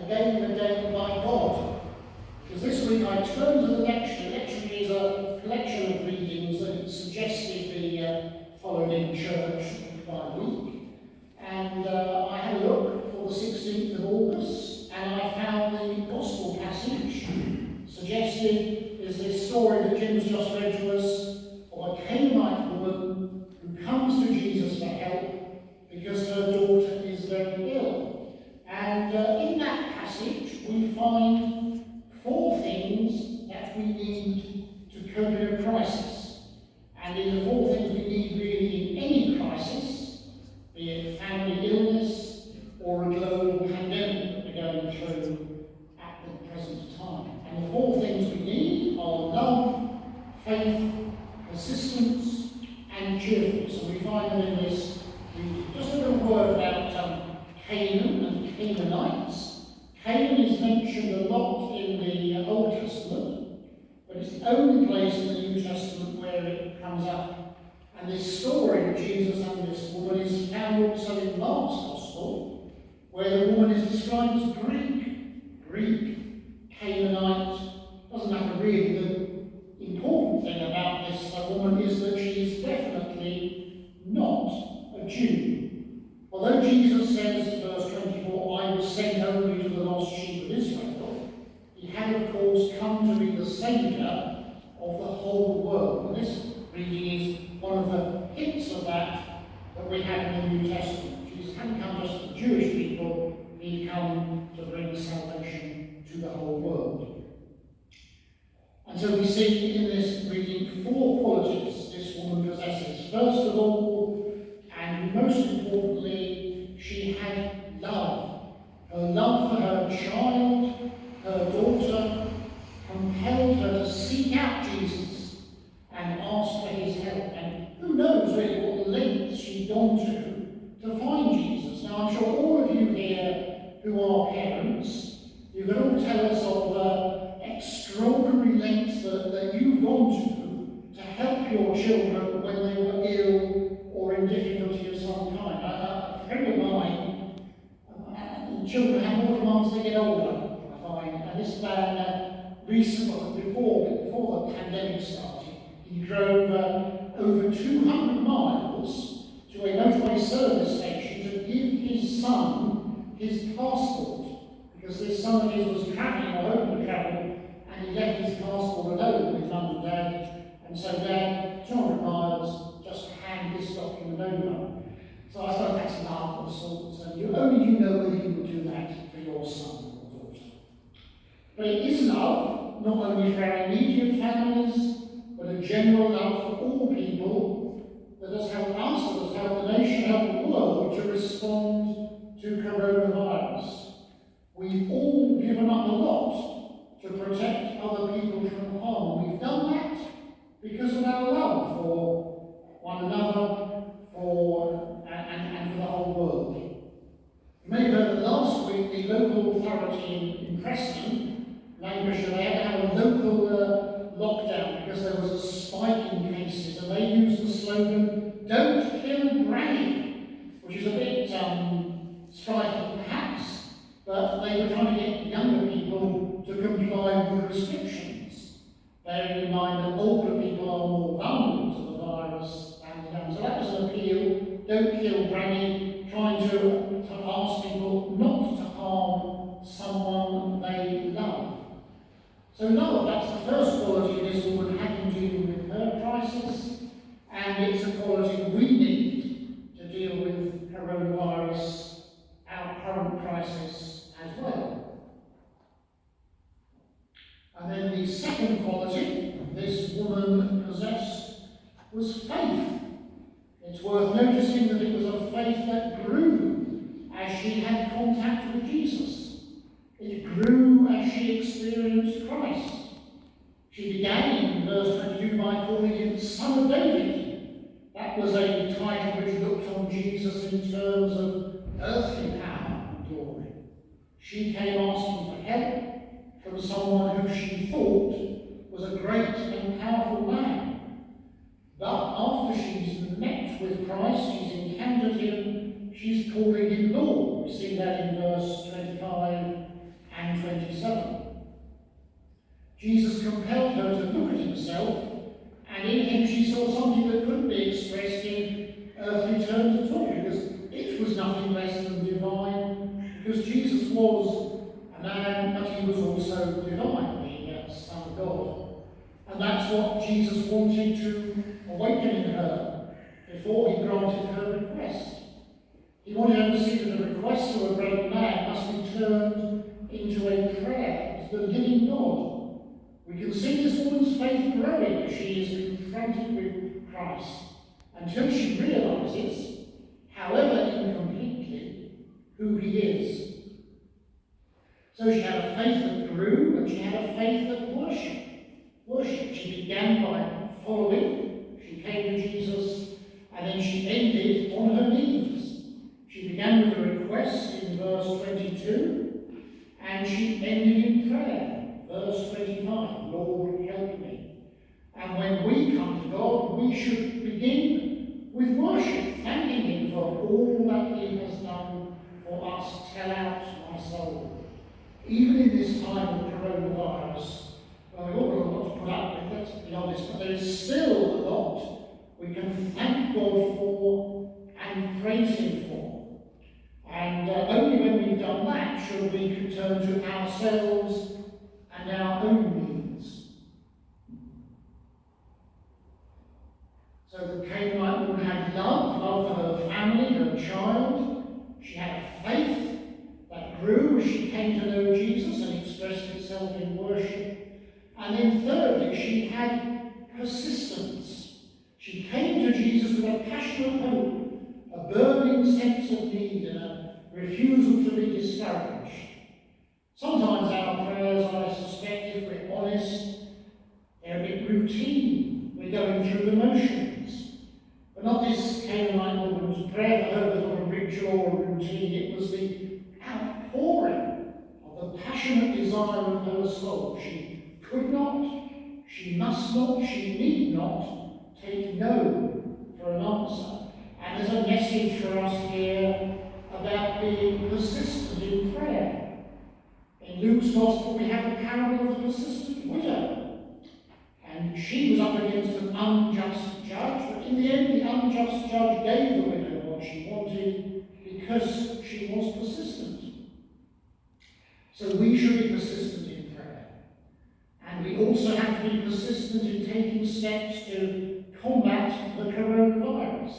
again and again by God. Because this week I turned to the lectionary. The lectionary is a collection of readings that it's suggested be followed in church week by week. And I had a look for the 16th of August, and I found the Gospel passage suggested is this story that Jim's just read to us of a Canaanite woman who comes to Jesus for help because her daughter is very ill. And in that passage we find 4 things that we need to cope in a crisis. And in the 4 things we need really in any crisis, be it family illness or a global pandemic that we're going through at the present time. And the 4 things we need are love, faith, persistence, and cheerfulness. And we find them in this reading. Just a little word about Canaan and Canaanites. Canaan is mentioned a lot in the Old Testament, but it's the only place in the New Testament where it comes up. And this story of Jesus and this woman is found also in Mark's Gospel, where the woman is described as Greek, Canaanite. Doesn't matter really. The important thing about this woman is that she is definitely not a Jew. Although Jesus says in verse 24, I was sent only to the lost sheep of Israel, he had of course come to be the Saviour of the whole world. And this reading is one of the hints of that we have in the New Testament. Jesus hadn't come just for the Jewish people, he'd come to bring salvation to the whole world. And so we see in this reading 4 qualities this woman possesses. First of all, and most importantly, she had love. Her love for her child, her daughter, compelled her to seek out Jesus and ask for his help. And who knows really what lengths she'd gone to find Jesus. Now I'm sure all of you here who are parents, you can all tell us of extraordinary lengths that you've gone to help your children when they were ill or in difficulty of some kind. A friend of mine, children have more demands as they get older, I find. And this man, recently, before the pandemic started, he drove over 200 miles to a motorway service station to give his son his passport. Because this son of his was travelling or hoping to travel, and he left his passport alone with mum and dad, and so Dad, 200 miles, just to hand this document over. So I thought that's love of sorts, and you know whether you would do that for your son or daughter. But it is love, not only for our immediate families, but a general love for all people that has helped us, that has helped the nation, helped the world to respond to coronavirus. We've all given up a lot to protect other people from harm. We've done that because of our love for one another, and for the whole world. You may have heard that last week the local authority in Preston, Lancashire, they had to have a local lockdown because there was a spike in cases, and they used the slogan, "Don't kill Granny," which is a bit striking perhaps, but they were trying to get younger people to comply with restrictions, bearing in mind that older people are more vulnerable to the virus than the young. So that was an appeal, don't kill Granny, trying to ask people not to harm someone they love. So love, that's the first quality this woman had in dealing with her crisis, and it's a quality we need to deal with coronavirus, our current crisis as well. And then the second quality this woman possessed was faith. It's worth noticing that it was a faith that grew as she had contact with Jesus. It grew as she experienced Christ. She began in verse 22 by calling him Son of David. That was a title which looked on Jesus in terms of earthly power and glory. She came asking for help from someone who she thought was a great and powerful man. But after she's met with Christ, she's encountered him, she's calling him Lord. We see that in verse 25 27. Jesus compelled her to look at himself, and in him she saw something that couldn't be expressed in earthly terms at all, because it was nothing less than divine, because Jesus was a man, but he was also divine, the Son of God. And that's what Jesus wanted to awaken in her before he granted her request. He wanted her to see that the request of a great man must be turned into a prayer to the living God. We can see this woman's faith growing as she is confronted with Christ, until she realizes, however incompletely, who he is. So she had a faith that grew, and she had a faith that worshipped. She began by following. She came to Jesus, and then she ended on her knees. She began with a request in verse 22, and she ended in prayer, verse 25, Lord, help me. And when we come to God, we should begin with worship, thanking him for all that he has done for us. Tell out my soul. Even in this time of coronavirus, well, we've all got a lot to put up with, let's be honest, but there is still a lot we can thank God for and praise him for. And only when we've done that should we turn to ourselves and our own needs. So the Canaanite woman had love for her family, her child. She had a faith that grew as she came to know Jesus and expressed itself in worship. And then thirdly, she had persistence. She came to Jesus with a passionate hope, a burning sense of need, and a refusal to be discouraged. Sometimes our prayers, I suspect, if we're honest, they're a bit routine. We're going through the motions. But not this Canaanite woman's prayer for her was not a ritual or a routine. It was the outpouring of the passionate desire of her soul. She could not, she must not, she need not take no for an answer. And there's a message for us here about being persistent in prayer. In Luke's Gospel, we have the parable of the persistent widow. And she was up against an unjust judge, but in the end, the unjust judge gave the widow what she wanted because she was persistent. So we should be persistent in prayer. And we also have to be persistent in taking steps to combat the coronavirus.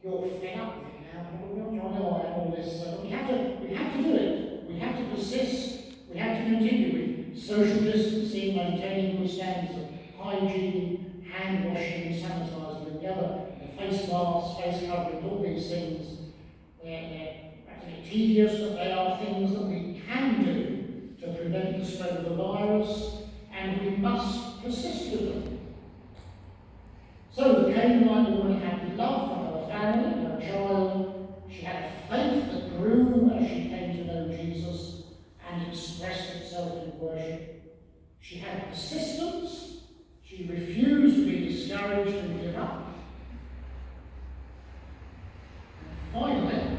You're fed up with it now, probably. I know I have all this. We have to do it. We have to persist. We have to continue with social distancing, maintaining good standards of hygiene, hand washing, and sanitising, and the other, face masks, face coverings, all these things. They're practically tedious, but they are things that we can do to prevent the spread of the virus, and we must persist with them. So the Canaanite woman had love for her family, her child. She had a faith that grew as she came to know Jesus and expressed itself in worship. She had persistence. She refused to be discouraged and give up. And finally,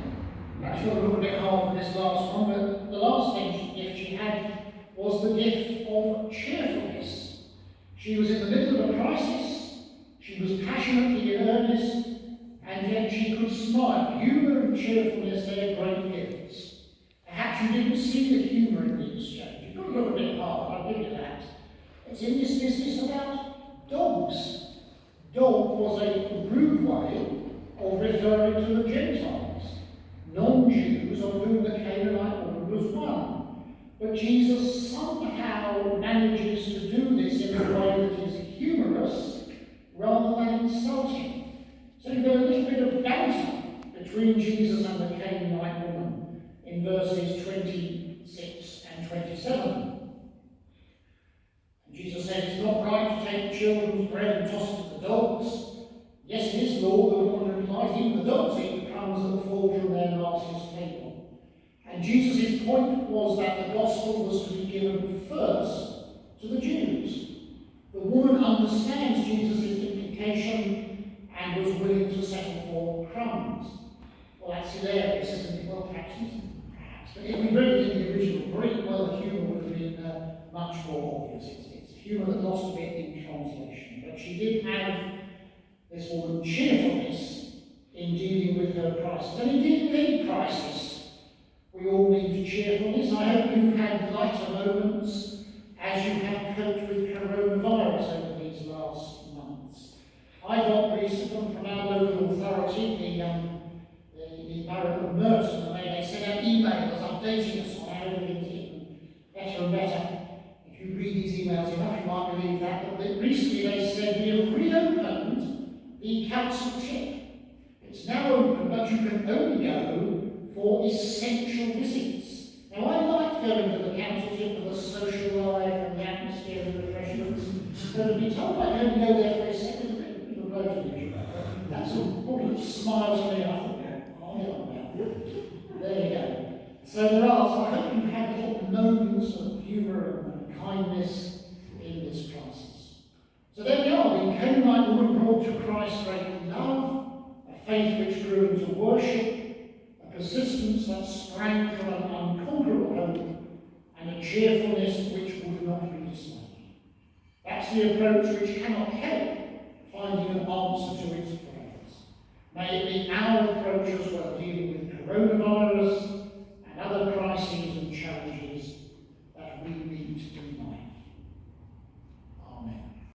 perhaps you're a little bit hard for this last one, but the last gift she had was the gift of cheerfulness. She was in the middle of a crisis. She was passionately in earnest, and yet she could smile. Humour and cheerfulness, they are great gifts. Perhaps you didn't see the humour in the exchange. You've got to look a bit hard, I'll give you that. It's in this business about dogs. Dog was a rude way of referring to the Gentiles, non-Jews, of whom the Canaanite woman was one. But Jesus somehow manages to do this in a way that is humorous rather than insulting. So you've got a little bit of banter between Jesus and the Canaanite woman in verses 26 and 27. And Jesus says it's not right to take children's bread and toss it to the dogs. Yes, it is, Lord, the woman replies, even the dogs eat the crumbs that fall from their master's table. And Jesus' point was that the gospel was to be given first to the Jews. The woman understands Jesus' implication and was willing to settle for crumbs. Well, that's hilarious, isn't it? Well, perhaps. But if we read it in the original Greek, well, the humour would have been much more obvious. It's humour that lost a bit in translation. But she did have, this woman, cheerfulness in dealing with her crisis. And indeed, in any crisis, we all need cheerfulness. I hope you've had lighter moments as you have coped with coronavirus over these last months. I got recently from our local authority, the Borough of Merton, and they sent out emails updating us on how everything's getting better and better. If you read these emails enough, you might believe that. But recently they said we have reopened the council tip. It's now open, but you can only go for essential visits. Now, I like going to the council tip for the social life and the atmosphere and the refreshments, but to be told I can only go there for a second, a bit of a blow to me. That's a probably smiles on me, I thought, there you go. So there are, so I hope you've had little moments of humour and kindness in this crisis. So there we are, the Canaanite woman brought to Christ's great love, a faith which grew into worship, a persistence that sprang from an unconquerable hope, and a cheerfulness which would not be dismayed. That's the approach which cannot help finding an answer to its prayers. May it be our approach